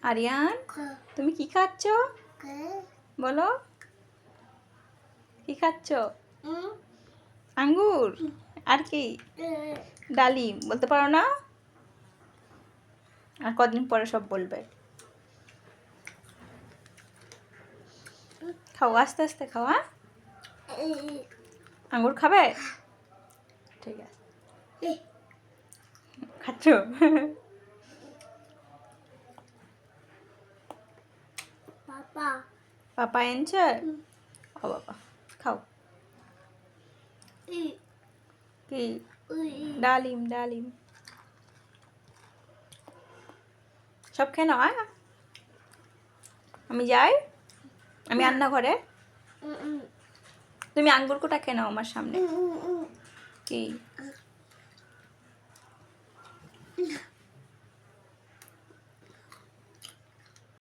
আরিয়ান তুমি কি খাচ্ছ বলো কি খাচ্ছ আঙ্গুর আর কি ডালিম বলতে পারো না আর কদিন পরে সব বলবে খাও আস্তে আস্তে খাও হ্যাঁ আঙ্গুর খাবে ঠিক আছে খাচ্ছ পাপা এনেছে ও বাবা খাও কি ডালিম ডালিম সব খেয়ে নাও আমি যাই আমি রান্নাঘরে তুমি আঙ্গুর কোটা খেয়ে নাও আমার সামনে কি